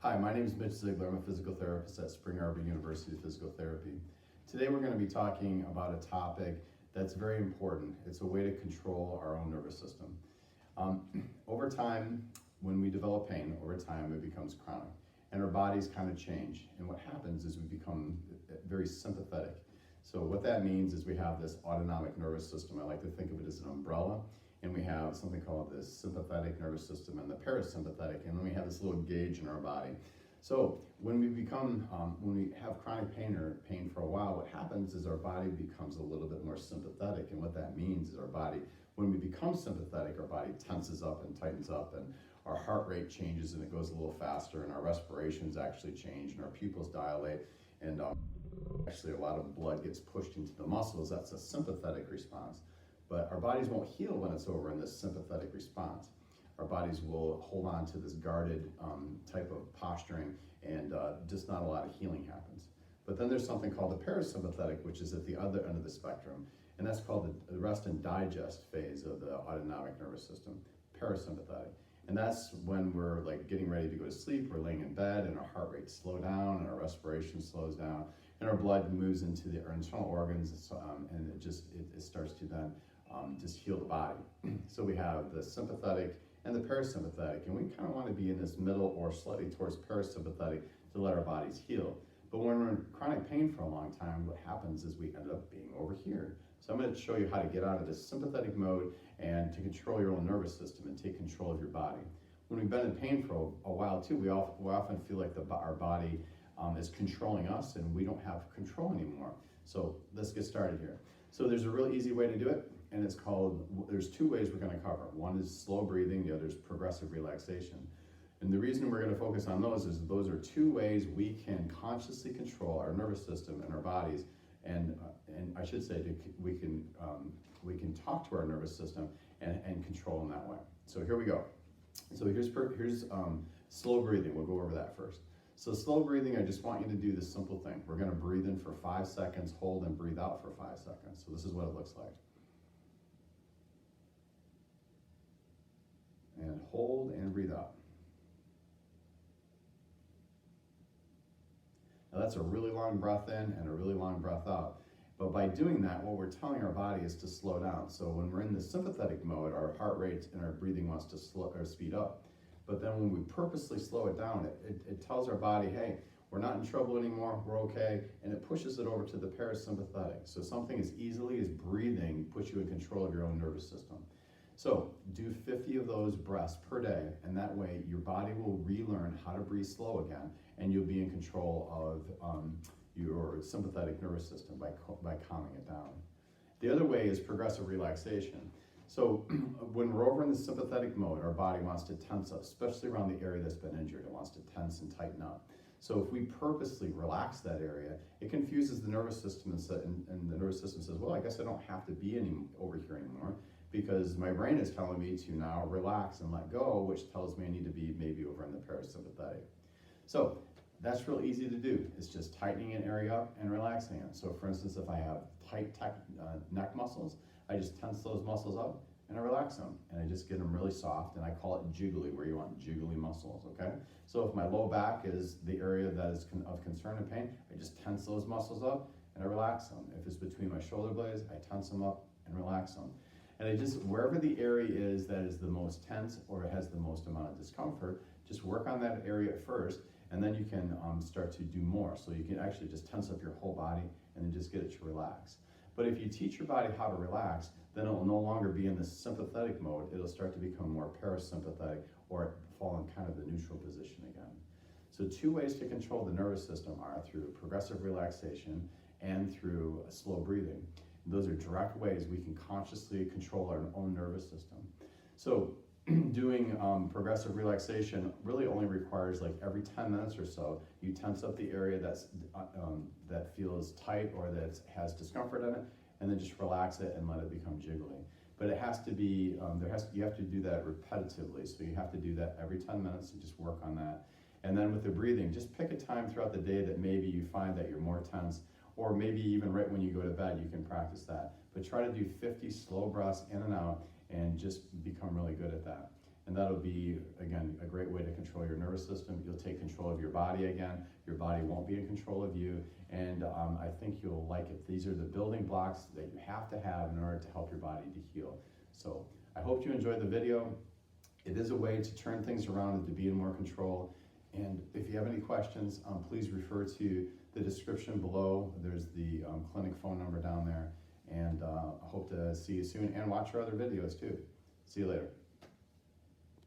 Hi, my name is Mitch Ziegler. I'm a physical therapist at Arbor University of Physical Therapy. Today we're going to be talking about a topic that's very important. It's a way to control our own nervous system. Over time, when we develop pain, over time it becomes chronic and our bodies kind of change. And what happens is we become very sympathetic. So what that means is we have this autonomic nervous system. I like to think of it as an umbrella. And we have something called the sympathetic nervous system and the parasympathetic, and then we have this little gauge in our body. So when we have chronic pain for a while, what happens is our body becomes a little bit more sympathetic, and what that means is when we become sympathetic, our body tenses up and tightens up, and our heart rate changes and it goes a little faster, and our respirations actually change, and our pupils dilate, and actually a lot of blood gets pushed into the muscles. That's a sympathetic response. But our bodies won't heal when it's over in this sympathetic response. Our bodies will hold on to this guarded type of posturing, and just not a lot of healing happens. But then there's something called the parasympathetic, which is at the other end of the spectrum, and that's called the rest and digest phase of the autonomic nervous system, parasympathetic. And that's when we're like getting ready to go to sleep, we're laying in bed, and our heart rates slow down, and our respiration slows down, and our blood moves into our internal organs, and it starts to then just heal the body. So we have the sympathetic and the parasympathetic, and we kind of want to be in this middle or slightly towards parasympathetic to let our bodies heal. But when we're in chronic pain for a long time, what happens is we end up being over here. So I'm going to show you how to get out of this sympathetic mode and to control your own nervous system and take control of your body. When we've been in pain for a while too, we often feel like our body is controlling us, and we don't have control anymore. So let's get started here. So there's a really easy way to do it, and there's two ways we're going to cover. One is slow breathing, the other is progressive relaxation. And the reason we're going to focus on those is those are two ways we can consciously control our nervous system and our bodies, and I should say we can talk to our nervous system and control them that way. So here we go. So here's slow breathing. We'll go over that first. So slow breathing, I just want you to do this simple thing. We're going to breathe in for 5 seconds, hold, and breathe out for 5 seconds. So this is what it looks like. And hold and breathe out. Now that's a really long breath in and a really long breath out. But by doing that, what we're telling our body is to slow down. So when we're in the sympathetic mode, our heart rate and our breathing wants to speed up. But then when we purposely slow it down, it tells our body, hey, we're not in trouble anymore, we're okay, and it pushes it over to the parasympathetic. So something as easily as breathing puts you in control of your own nervous system. So do 50 of those breaths per day, and that way your body will relearn how to breathe slow again, and you'll be in control of your sympathetic nervous system by calming it down. The other way is progressive relaxation. So when we're over in the sympathetic mode, our body wants to tense up, especially around the area that's been injured. It wants to tense and tighten up. So if we purposely relax that area, it confuses the nervous system, and the nervous system says, well, I guess I don't have to be over here anymore, because my brain is telling me to now relax and let go, which tells me I need to be maybe over in the parasympathetic. So that's real easy to do. It's just tightening an area up and relaxing it. So for instance, if I have tight neck muscles, I just tense those muscles up and I relax them, and I just get them really soft, and I call it jiggly, where you want jiggly muscles, okay? So if my low back is the area that is of concern and pain, I just tense those muscles up and I relax them. If it's between my shoulder blades, I tense them up and relax them. And I just, wherever the area is that is the most tense or it has the most amount of discomfort, just work on that area at first, and then you can start to do more. So you can actually just tense up your whole body and then just get it to relax. But if you teach your body how to relax, then it will no longer be in the sympathetic mode. It'll start to become more parasympathetic, or fall in kind of the neutral position again. So two ways to control the nervous system are through progressive relaxation and through slow breathing. Those are direct ways we can consciously control our own nervous system. So doing progressive relaxation really only requires, like, every 10 minutes or so, you tense up the area that feels tight or that has discomfort in it, and then just relax it and let it become jiggly. But it has to be, you have to do that repetitively, so you have to do that every 10 minutes and just work on that. And then with the breathing, just pick a time throughout the day that maybe you find that you're more tense, or maybe even right when you go to bed, you can practice that. But try to do 50 slow breaths in and out, and just become really good at that. And that'll be, again, a great way to control your nervous system. You'll take control of your body again. Your body won't be in control of you. And I think you'll like it. These are the building blocks that you have to have in order to help your body to heal. So I hope you enjoyed the video. It is a way to turn things around and to be in more control. And if you have any questions, please refer to the description below. There's the clinic phone number down there. And I hope to see you soon and watch our other videos too. See you later.